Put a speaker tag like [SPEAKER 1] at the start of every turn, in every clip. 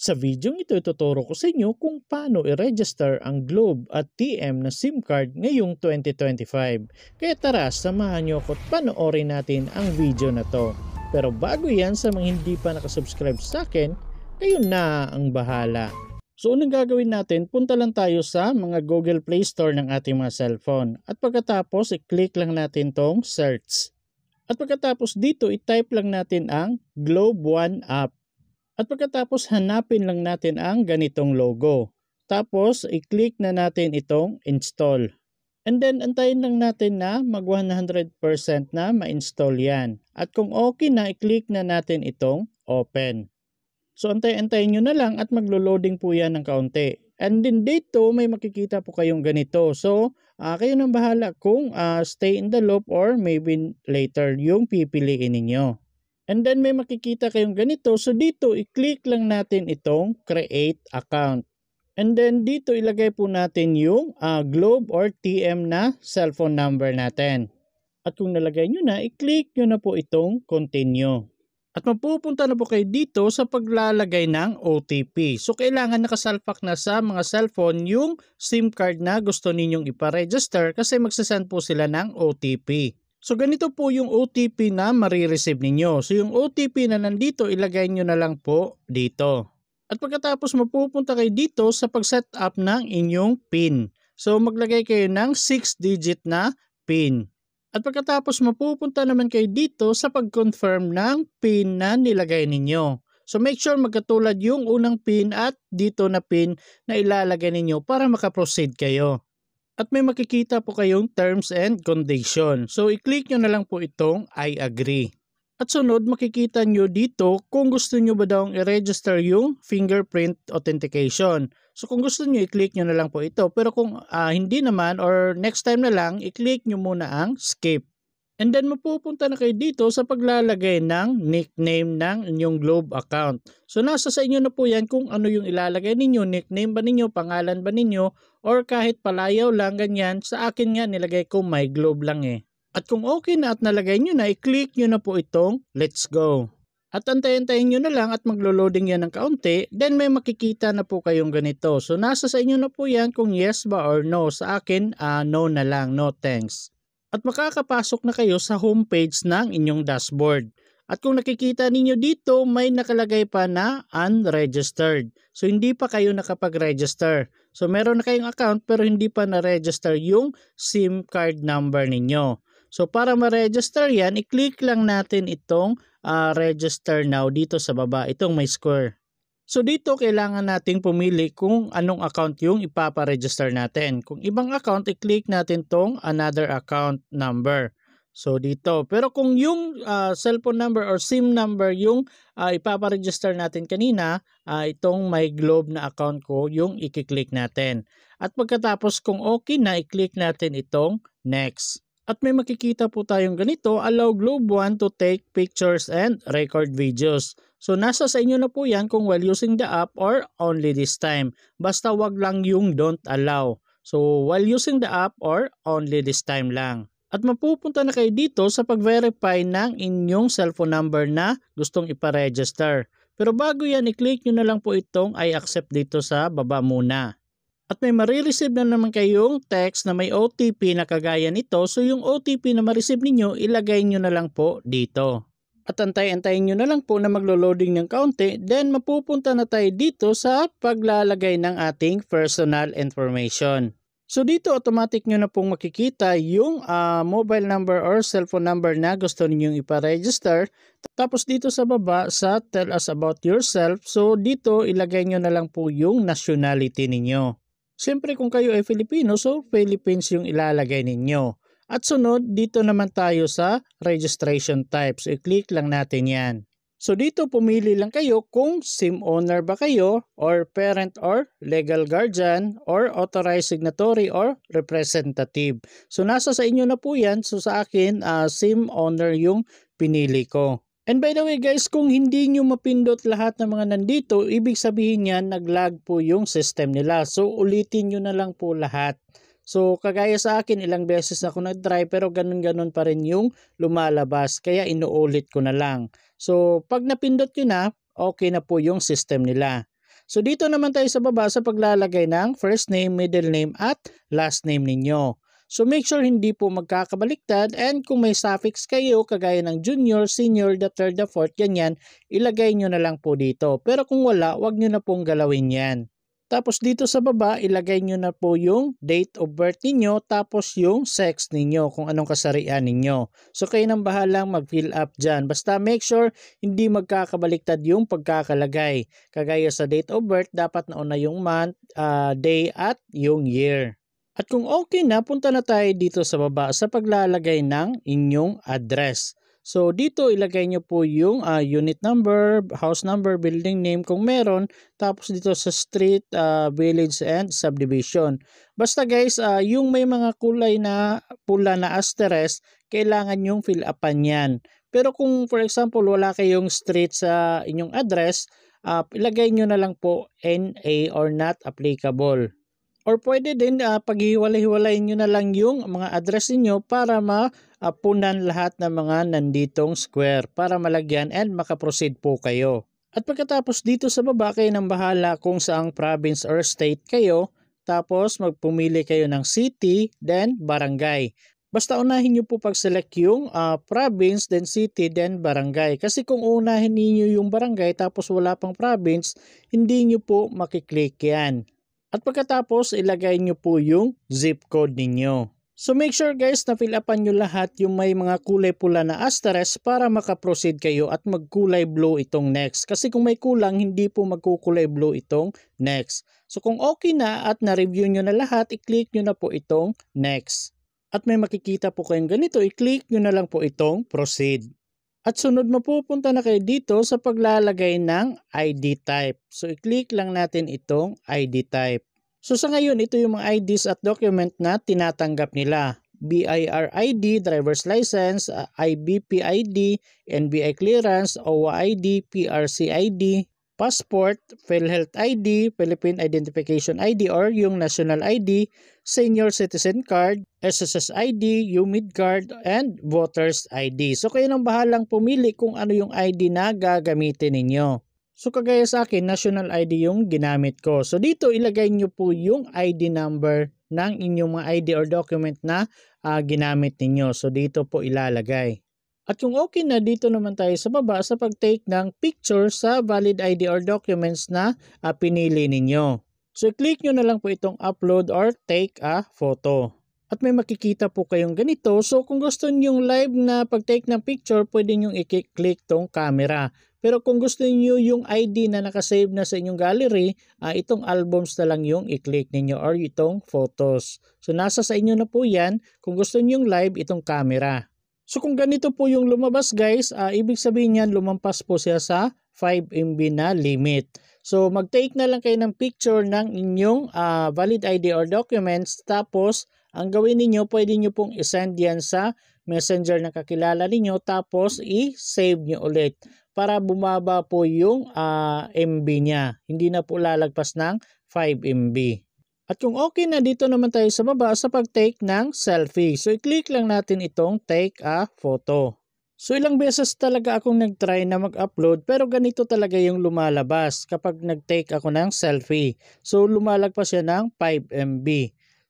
[SPEAKER 1] Sa video ito, ituturo ko sa inyo kung paano i-register ang Globe at TM na SIM card ngayong 2025. Kaya tara, samahan nyo ako at panoorin natin ang video na to. Pero bago yan, sa mga hindi pa nakasubscribe sa akin, kayo na ang bahala. So unang gagawin natin, punta lang tayo sa mga Google Play Store ng ating mga cellphone. At pagkatapos, i-click lang natin tong search. At pagkatapos dito, i-type lang natin ang Globe One app. At pagkatapos hanapin lang natin ang ganitong logo. Tapos i-click na natin itong install. And then antayin lang natin na mag 100% na ma-install yan. At kung okay na, i-click na natin itong open. So antayin nyo na lang at maglo-loading po yan ng kaunti. And then dito may makikita po kayong ganito. So kayo nang bahala kung stay in the loop or maybe later yung pipiliin ninyo. And then may makikita kayong ganito. So dito i-click lang natin itong create account. And then dito ilagay po natin yung Globe or TM na cellphone number natin. At kung nalagay nyo na, i-click nyo na po itong continue. At mapupunta na po kayo dito sa paglalagay ng OTP. So kailangan nakasalpak na sa mga cellphone yung SIM card na gusto ninyong iparegister kasi magsasend po sila ng OTP. So ganito po yung OTP na marireceive ninyo. So yung OTP na nandito, ilagay nyo na lang po dito. At pagkatapos mapupunta kayo dito sa pag-set up ng inyong PIN. So maglagay kayo ng 6-digit na PIN. At pagkatapos mapupunta naman kayo dito sa pag-confirm ng PIN na nilagay ninyo. So make sure magkatulad yung unang PIN at dito na PIN na ilalagay ninyo para makaproceed kayo. At may makikita po kayong terms and condition. So i-click nyo na lang po itong I agree. At sunod makikita nyo dito kung gusto nyo ba daw i-register yung fingerprint authentication. So kung gusto nyo, i-click nyo na lang po ito. Pero kung hindi naman or next time na lang, i-click nyo muna ang skip. And then mapupunta na kayo dito sa paglalagay ng nickname ng inyong Globe account. So nasa sa inyo na po yan kung ano yung ilalagay ninyo, nickname ba ninyo, pangalan ba ninyo, or kahit palayaw lang ganyan. Sa akin nga nilagay ko My Globe lang eh. At kung okay na at nalagay nyo na, i-click nyo na po itong let's go. At antayin nyo na lang at maglo-loading yan ng kaunti, then may makikita na po kayong ganito. So nasa sa inyo na po yan kung yes ba or no. Sa akin, no na lang, no thanks. At makakapasok na kayo sa homepage ng inyong dashboard. At kung nakikita ninyo dito, may nakalagay pa na unregistered. So hindi pa kayo nakapag-register. So meron na kayong account pero hindi pa na-register yung SIM card number ninyo. So para ma-register yan, i-click lang natin itong register now dito sa baba, itong may square. So dito kailangan nating pumili kung anong account yung ipapa-register natin. Kung ibang account, i-click natin tong another account number. So dito. Pero kung yung cellphone number or SIM number yung ipapa-register natin kanina, itong My Globe na account ko yung i-click natin. At pagkatapos kung okay na, i-click natin itong next. At may makikita po tayong ganito, allow Globe One to take pictures and record videos. So nasa sa inyo na po yan kung while using the app or only this time. Basta wag lang yung don't allow. So while using the app or only this time lang. At mapupunta na kayo dito sa pag-verify ng inyong cellphone number na gustong iparegister. Pero bago yan, i-click nyo na lang po itong I accept dito sa baba muna. At may marireceive na naman kayong text na may OTP na kagaya nito. So yung OTP na ma-receive ninyo, ilagay nyo na lang po dito. At antayin nyo na lang po na maglo-loading ng kaunti. Then mapupunta na tayo dito sa paglalagay ng ating personal information. So dito automatic nyo na pong makikita yung mobile number or cellphone number na gusto ninyong iparegister. Tapos dito sa baba sa tell us about yourself. So dito ilagay nyo na lang po yung nationality ninyo. Siyempre kung kayo ay Filipino, so Philippines yung ilalagay ninyo. At sunod, dito naman tayo sa registration type. So i-click lang natin yan. So dito pumili lang kayo kung SIM owner ba kayo, or parent or legal guardian, or authorized signatory or representative. So nasa sa inyo na po yan. So sa akin, SIM owner yung pinili ko. And by the way guys, kung hindi nyo mapindot lahat ng mga nandito, ibig sabihin yan nag-lag po yung system nila. So ulitin nyo na lang po lahat. So kagaya sa akin, ilang beses ako nag-try pero ganun-ganun pa rin yung lumalabas. Kaya inuulit ko na lang. So pag napindot nyo na, okay na po yung system nila. So dito naman tayo sa baba sa paglalagay ng first name, middle name at last name ninyo. So make sure hindi po magkakabaliktad, and kung may suffix kayo kagaya ng junior, senior, the third, the fourth, ganyan, ilagay nyo na lang po dito. Pero kung wala, wag nyo na pong galawin yan. Tapos dito sa baba, ilagay nyo na po yung date of birth ninyo, tapos yung sex ninyo, kung anong kasarian ninyo. So kayo nang bahalang mag-fill up dyan. Basta make sure hindi magkakabaliktad yung pagkakalagay. Kagaya sa date of birth, dapat nauna yung month, day at yung year. At kung okay na, punta na tayo dito sa baba sa paglalagay ng inyong address. So dito ilagay nyo po yung unit number, house number, building name kung meron, tapos dito sa street, village and subdivision. Basta guys, yung may mga kulay na pula na asterisk, kailangan yung fill upan yan. Pero kung for example wala kayong street sa inyong address, ilagay nyo na lang po NA or not applicable. Or pwede din paghiwalay-hiwalayin nyo na lang yung mga address niyo para mapunan lahat ng mga nanditong square para malagyan and makaproceed po kayo. At pagkatapos dito sa baba, kayo nang bahala kung saang province or state kayo, tapos magpumili kayo ng city, then barangay. Basta unahin nyo po pag-select yung province, then city, then barangay. Kasi kung unahin niyo yung barangay tapos wala pang province, hindi nyo po makiklik yan. At pagkatapos, ilagay nyo po yung zip code ninyo. So make sure guys na fill upan nyo lahat yung may mga kulay pula na asterisk para makaproceed kayo at magkulay blue itong next. Kasi kung may kulang, hindi po magkukulay blue itong next. So kung okay na at na-review nyo na lahat, i-click nyo na po itong next. At may makikita po kayong ganito, i-click nyo na lang po itong proceed. At sunod mapupunta na kayo dito sa paglalagay ng ID type. So i-click lang natin itong ID type. So sa ngayon, ito yung mga IDs at document na tinatanggap nila. BIR ID, driver's license, IBP ID, NBI clearance, OWA ID, PRC ID, passport, PhilHealth ID, Philippine Identification ID or yung National ID, Senior Citizen Card, SSS ID, UMID Card, and Voters ID. So kayo nang bahalang pumili kung ano yung ID na gagamitin ninyo. So kagaya sa akin, National ID yung ginamit ko. So dito ilagay nyo po yung ID number ng inyong mga ID or document na ginamit ninyo. So dito po ilalagay. At kung okay na, dito naman tayo sa baba sa pag-take ng picture sa valid ID or documents na pinili ninyo. So click nyo na lang po itong upload or take a photo. At may makikita po kayong ganito. So kung gusto nyo yung live na pag-take ng picture, pwede nyo i-click tong camera. Pero kung gusto niyo yung ID na nakasave na sa inyong gallery, itong albums na lang yung i-click ninyo or itong photos. So nasa sa inyo na po yan. Kung gusto niyo yung live, itong camera. So kung ganito po yung lumabas guys, ibig sabihin niyan lumampas po siya sa 5 MB na limit. So mag-take na lang kayo ng picture ng inyong valid ID or documents, tapos ang gawin niyo, pwede niyo pong i-send yan sa messenger na kakilala niyo, tapos i-save niyo ulit para bumaba po yung MB niya. Hindi na po lalagpas ng 5 MB. At kung okay na, dito naman tayo sa baba sa pag-take ng selfie. So i-click lang natin itong take a photo. So ilang beses talaga akong nag-try na mag-upload, pero ganito talaga yung lumalabas kapag nag-take ako ng selfie. So lumalagpas siya ng 5 MB.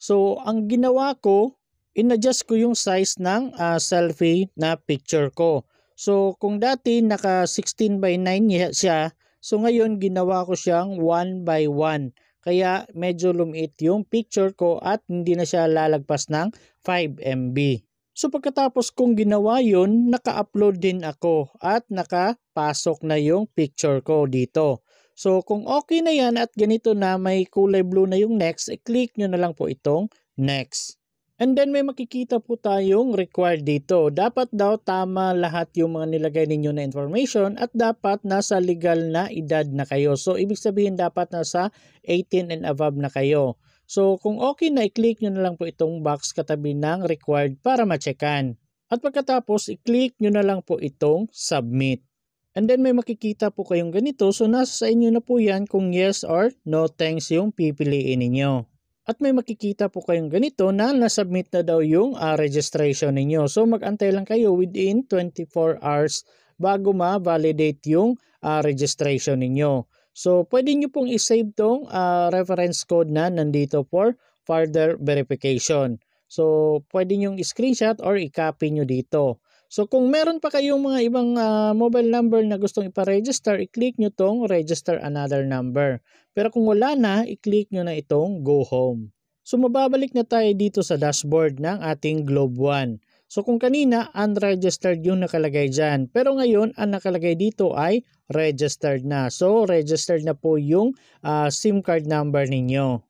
[SPEAKER 1] So ang ginawa ko, in-adjust ko yung size ng selfie na picture ko. So kung dati naka 16 by 9 siya, so ngayon ginawa ko siyang 1 by 1. Kaya medyo lumiit yung picture ko at hindi na siya lalagpas ng 5 MB. So pagkatapos kong ginawa yun, naka-upload din ako at nakapasok na yung picture ko dito. So kung okay na yan at ganito na may kulay blue na yung next, i-click nyo na lang po itong next. And then may makikita po tayong required dito. Dapat daw tama lahat yung mga nilagay ninyo na information at dapat nasa legal na edad na kayo. So ibig sabihin dapat nasa 18 and above na kayo. So kung okay na, i-click nyo na lang po itong box katabi ng required para ma-checkan. At pagkatapos, i-click nyo na lang po itong submit. And then may makikita po kayong ganito. So nasa sa inyo na po yan kung yes or no thanks yung pipiliin ninyo. At may makikita po kayong ganito na nasubmit na daw yung registration ninyo. So mag-antay lang kayo within 24 hours bago ma-validate yung registration ninyo. So pwede nyo pong isave tong reference code na nandito for further verification. So pwede nyo screenshot or i-copy nyo dito. So kung meron pa kayong mga ibang mobile number na gustong ipa-register, i-click nyo tong register another number. Pero kung wala na, i-click nyo na itong go home. So mababalik na tayo dito sa dashboard ng ating Globe One. So kung kanina unregistered yung nakalagay dyan, pero ngayon ang nakalagay dito ay registered na. So registered na po yung SIM card number ninyo.